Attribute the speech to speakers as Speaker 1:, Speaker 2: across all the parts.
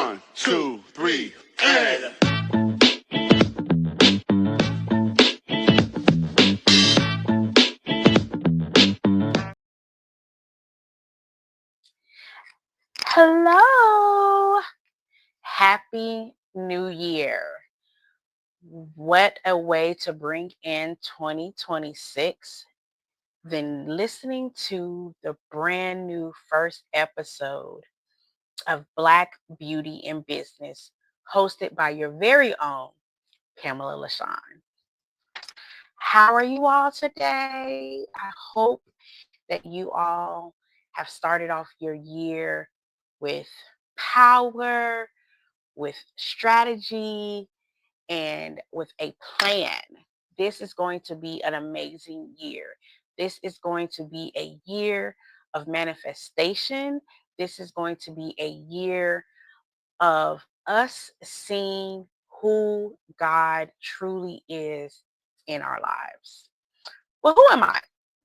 Speaker 1: 1, 2, 3, and.
Speaker 2: Hello. Happy New Year. What a way to bring in 2026 than listening to the brand new first episode of Black Beauty in Business, hosted by your very own Pamela LaShawn. How are you all today? I hope that you all have started off your year with power, with strategy, and with a plan. This is going to be an amazing year. This is going to be a year of manifestation. This is going to be a year of us seeing who God truly is in our lives. Well, who am I?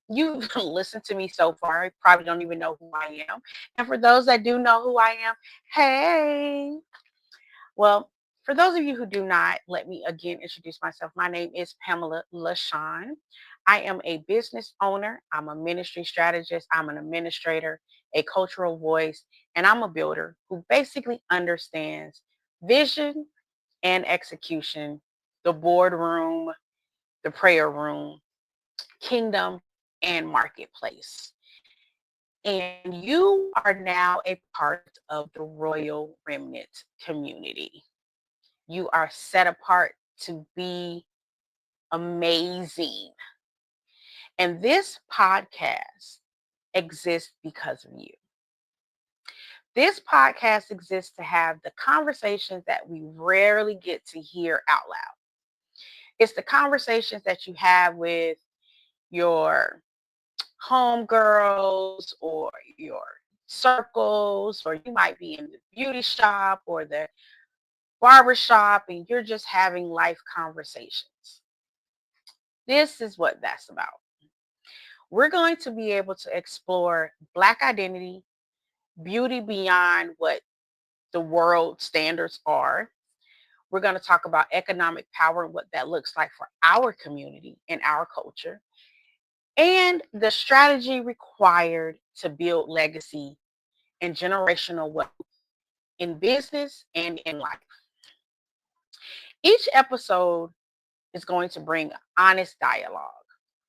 Speaker 2: You listened to me so far, you probably don't even know who I am. And for those that do know who I am, hey. Well, for those of you who do not, let me again introduce myself. My name is Pamela LaShawn. I am a business owner. I'm a ministry strategist. I'm an administrator, a cultural voice, and I'm a builder who basically understands vision and execution, the boardroom, the prayer room, kingdom, and marketplace. And you are now a part of the Royal Remnant community. You are set apart to be amazing. And this podcast exists because of you. This podcast exists to have the conversations that we rarely get to hear out loud. It's the conversations that you have with your homegirls or your circles, or you might be in the beauty shop or the barbershop and you're just having life conversations. This is what that's about. We're going to be able to explore Black identity, beauty beyond what the world standards are. We're going to talk about economic power and what that looks like for our community and our culture, and the strategy required to build legacy and generational wealth in business and in life. Each episode is going to bring honest dialogue.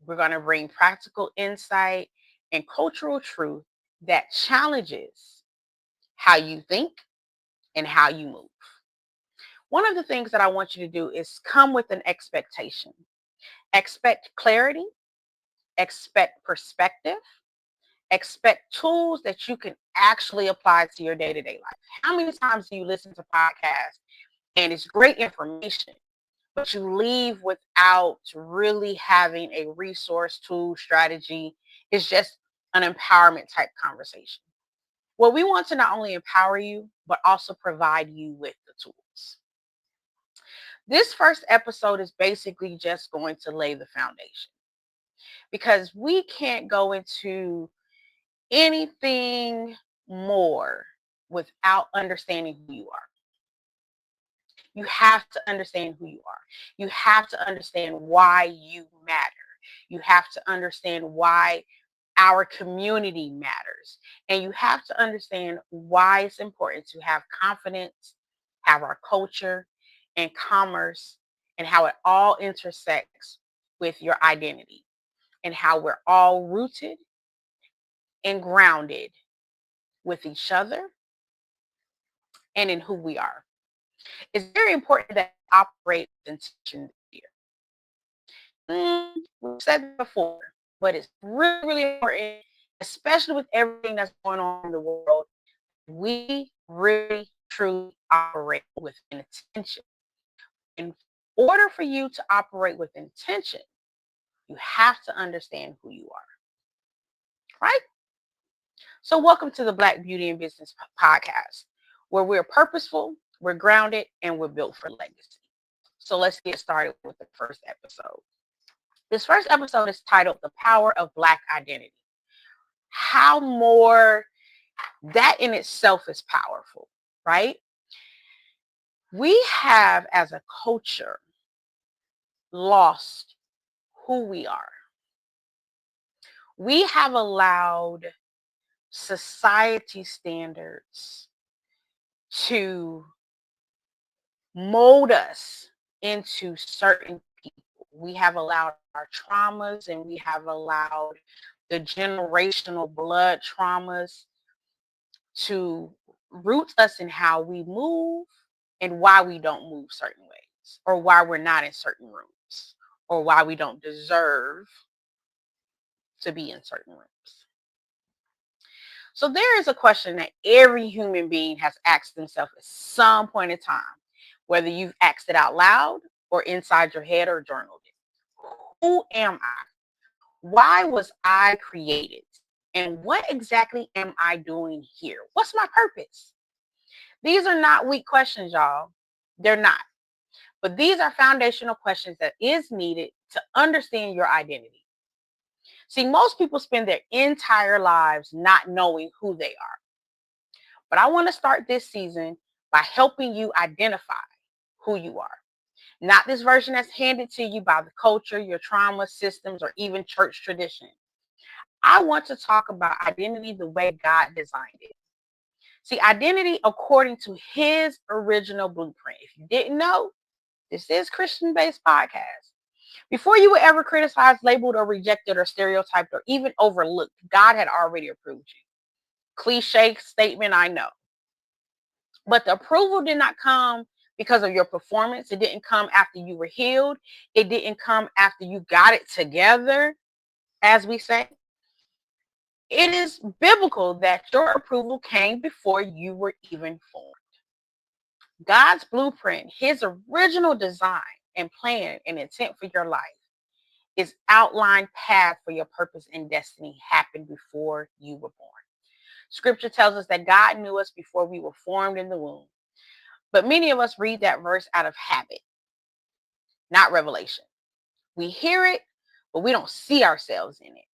Speaker 2: We're going to bring practical insight and cultural truth that challenges how you think and how you move. One of the things that I want you to do is come with an expectation. Expect clarity, expect perspective, expect tools that you can actually apply to your day-to-day life. How many times do you listen to podcasts and it's great information, but you leave without really having a resource, tool, strategy? It's just an empowerment type conversation. Well, we want to not only empower you, but also provide you with the tools. This first episode is basically just going to lay the foundation, because we can't go into anything more without understanding who you are. You have to understand who you are. You have to understand why you matter. You have to understand why our community matters. And you have to understand why it's important to have confidence, have our culture and commerce, and how it all intersects with your identity, and how we're all rooted and grounded with each other and in who we are. It's very important that we operate with intention this year. We've said that before, but it's really, really important, especially with everything that's going on in the world. We really, truly operate with intention. In order for you to operate with intention, you have to understand who you are, right? So welcome to the Black Beauty and Business Podcast, where we're purposeful, we're grounded, and we're built for legacy. So let's get started with the first episode. This first episode is titled The Power of Black Identity. How more, that in itself is powerful, right? We have, as a culture, lost who we are. We have allowed society standards to mold us into certain people. We have allowed our traumas, and we have allowed the generational blood traumas to root us in how we move and why we don't move certain ways, or why we're not in certain rooms, or why we don't deserve to be in certain rooms. So there is a question that every human being has asked themselves at some point in time, whether you've asked it out loud or inside your head or journaled it. Who am I? Why was I created? And what exactly am I doing here? What's my purpose? These are not weak questions, y'all. They're not. But these are foundational questions that is needed to understand your identity. See, most people spend their entire lives not knowing who they are. But I want to start this season by helping you identify who you are. Not this version that's handed to you by the culture, your trauma systems, or even church tradition. I want to talk about identity the way God designed it. See, identity according to his original blueprint. If you didn't know, this is Christian-based podcast. Before you were ever criticized, labeled, or rejected, or stereotyped, or even overlooked, God had already approved you. Cliche statement, I know. But the approval did not come because of your performance. It didn't come after you were healed. It didn't come after you got it together, as we say. It is biblical that your approval came before you were even formed. God's blueprint, his original design and plan and intent for your life, his outlined path for your purpose and destiny happened before you were born. Scripture tells us that God knew us before we were formed in the womb. But many of us read that verse out of habit, not revelation. We hear it, but we don't see ourselves in it.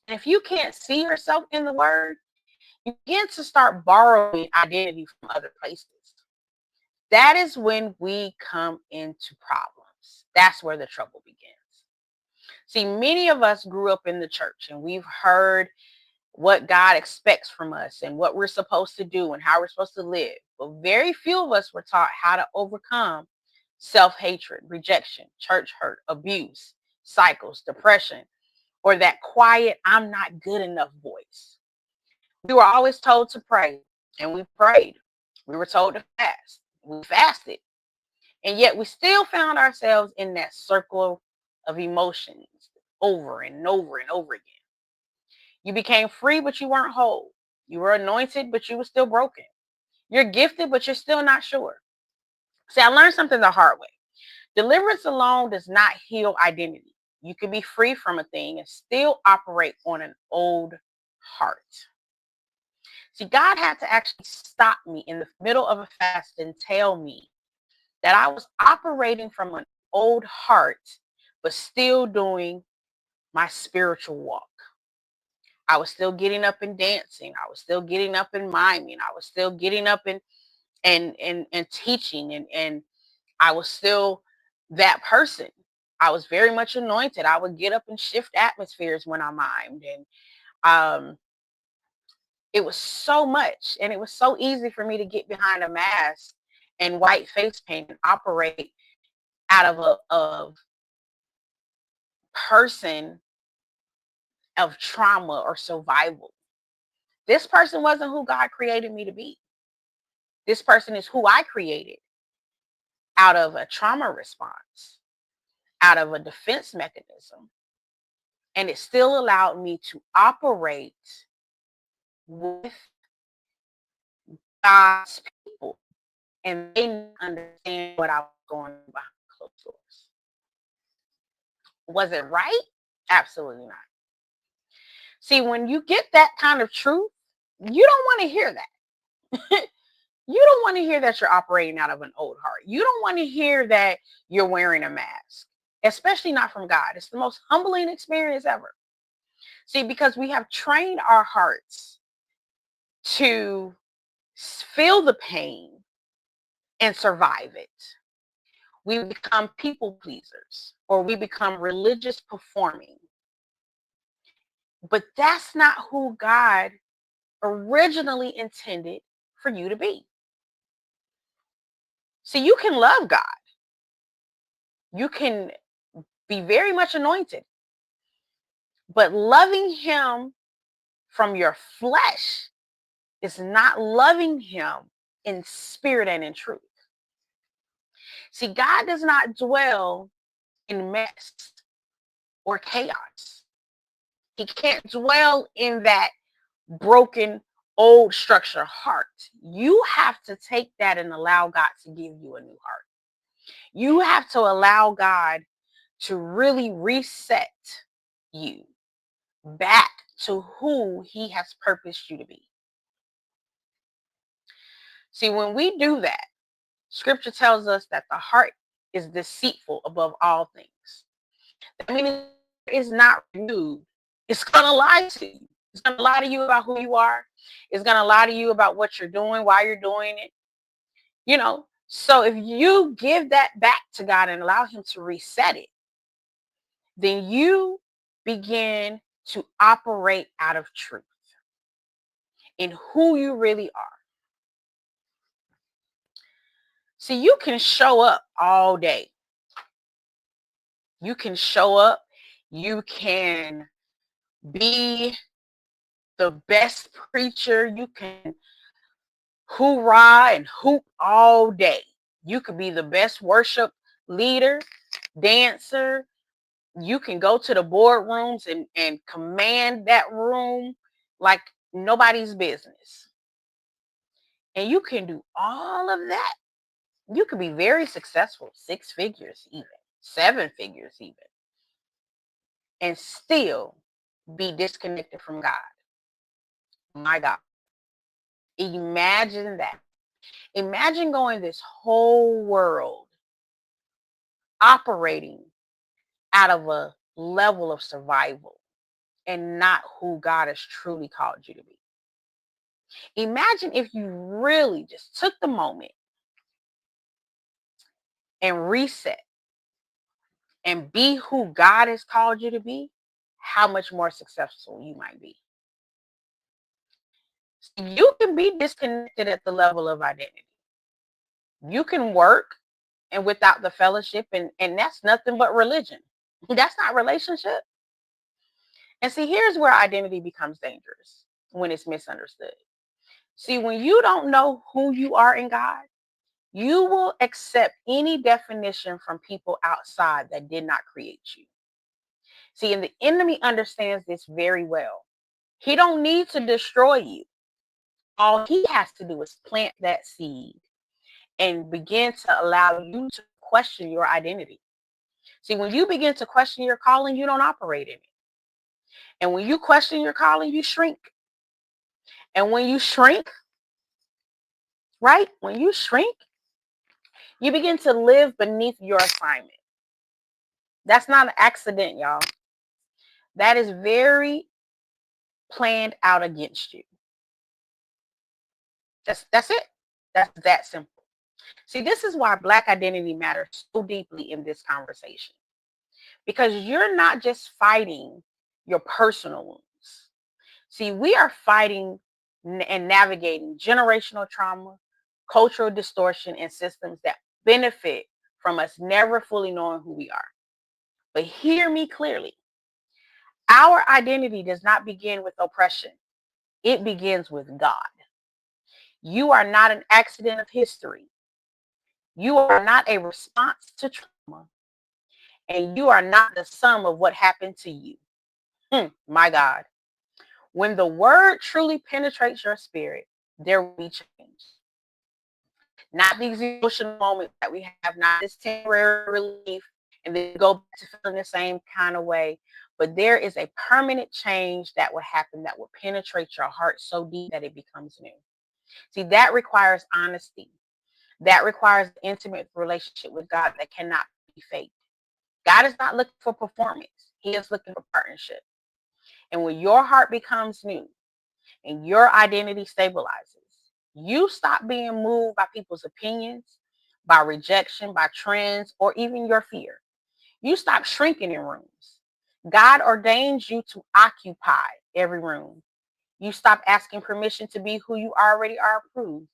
Speaker 2: And if you can't see yourself in the word, you begin to start borrowing identity from other places. That is when we come into problems. That's where the trouble begins. See, many of us grew up in the church and we've heard what God expects from us and what we're supposed to do and how we're supposed to live. But very few of us were taught how to overcome self-hatred, rejection, church hurt, abuse, cycles, depression, or that quiet, I'm not good enough voice. We were always told to pray, and we prayed. We were told to fast. We fasted. And yet we still found ourselves in that circle of emotions over and over and over again. You became free, but you weren't whole. You were anointed, but you were still broken. You're gifted, but you're still not sure. See, I learned something the hard way. Deliverance alone does not heal identity. You can be free from a thing and still operate on an old heart. See, God had to actually stop me in the middle of a fast and tell me that I was operating from an old heart, but still doing my spiritual walk. I was still getting up and dancing. I was still getting up and miming. I was still getting up and teaching and I was still that person. I was very much anointed. I would get up and shift atmospheres when I mimed. And um, it was so much. And it was so easy for me to get behind a mask and white face paint and operate out of a person of trauma or survival. This person wasn't who God created me to be. This person is who I created out of a trauma response, out of a defense mechanism. And it still allowed me to operate with God's people. And they didn't understand what I was going behind closed doors. Was it right? Absolutely not. See, when you get that kind of truth, you don't want to hear that. You don't want to hear that you're operating out of an old heart. You don't want to hear that you're wearing a mask, especially not from God. It's the most humbling experience ever. See, because we have trained our hearts to feel the pain and survive it. We become people pleasers, or we become religious performing. But that's not who God originally intended for you to be. See, you can love God. You can be very much anointed, but loving him from your flesh is not loving him in spirit and in truth. See, God does not dwell in mess or chaos. He can't dwell in that broken old structure heart. You have to take that and allow God to give you a new heart. You have to allow God to really reset you back to who he has purposed you to be. See, when we do that, scripture tells us that the heart is deceitful above all things. That means it's not renewed. It's going to lie to you. It's going to lie to you about who you are. It's going to lie to you about what you're doing, why you're doing it. So if you give that back to God and allow him to reset it, then you begin to operate out of truth in who you really are. See, you can show up all day. You can show up. You can be the best preacher. You can hoorah and hoop all day. You could be the best worship leader, dancer. You can go to the boardrooms and command that room like nobody's business. And you can do all of that. You could be very successful, 6 figures even, 7 figures even, and still be disconnected from God. My God. Imagine that. Imagine going this whole world operating out of a level of survival and not who God has truly called you to be. Imagine if you really just took the moment and reset and be who God has called you to be, how much more successful you might be. You can be disconnected at the level of identity. You can work and without the fellowship, and that's nothing but religion. That's not relationship. And see, here's where identity becomes dangerous when it's misunderstood. See, when you don't know who you are in God, you will accept any definition from people outside that did not create you. See, and the enemy understands this very well. He don't need to destroy you. All he has to do is plant that seed and begin to allow you to question your identity. See, when you begin to question your calling, you don't operate in it. And when you question your calling, you shrink. And when you shrink, right? When you shrink, you begin to live beneath your assignment. That's not an accident, y'all. That is very planned out against you. That's it. That's that simple. See, this is why Black identity matters so deeply in this conversation. Because you're not just fighting your personal wounds. See, we are fighting and navigating generational trauma, cultural distortion, and systems that benefit from us never fully knowing who we are. But hear me clearly. Our identity does not begin with oppression. It begins with God. You are not an accident of history. You are not a response to trauma. And you are not the sum of what happened to you. My God. When the word truly penetrates your spirit, there will be change. Not these emotional moments that we have, not this temporary relief, and then go back to feeling the same kind of way. But there is a permanent change that will happen that will penetrate your heart so deep that it becomes new. See, that requires honesty. That requires an intimate relationship with God that cannot be faked. God is not looking for performance. He is looking for partnership. And when your heart becomes new and your identity stabilizes, you stop being moved by people's opinions. by rejection, by trends, or even your fear. You stop shrinking in rooms. God ordains you to occupy every room. You stop asking permission to be who you already are approved.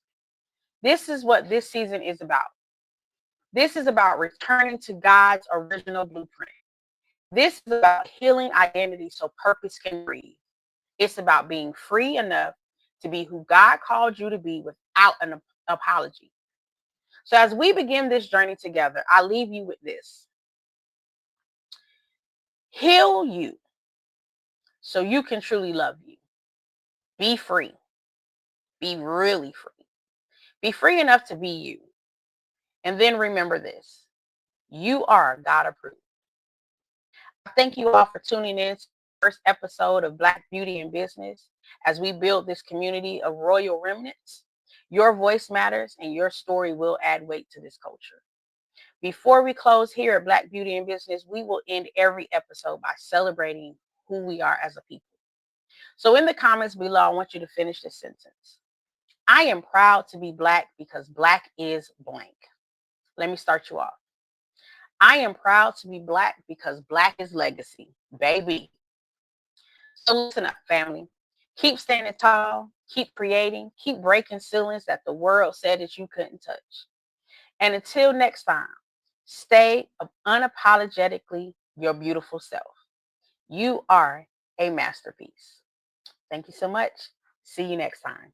Speaker 2: This is what this season is about. This is about returning to God's original blueprint. This is about healing identity so purpose can breathe. It's about being free enough to be who God called you to be without an apology. So as we begin this journey together, I leave you with this. Heal you so you can truly love you. Be free. Be really free. Be free enough to be you. And then remember this. You are God approved. Thank you all for tuning in to the first episode of Black Beauty in Business as we build this community of royal remnants. Your voice matters and your story will add weight to this culture. Before we close here at Black Beauty in Business, we will end every episode by celebrating who we are as a people. So in the comments below, I want you to finish this sentence. I am proud to be Black because Black is blank. Let me start you off. I am proud to be Black because Black is legacy, baby. So listen up, family. Keep standing tall, keep creating, keep breaking ceilings that the world said that you couldn't touch. And until next time, stay unapologetically your beautiful self. You are a masterpiece. Thank you so much. See you next time.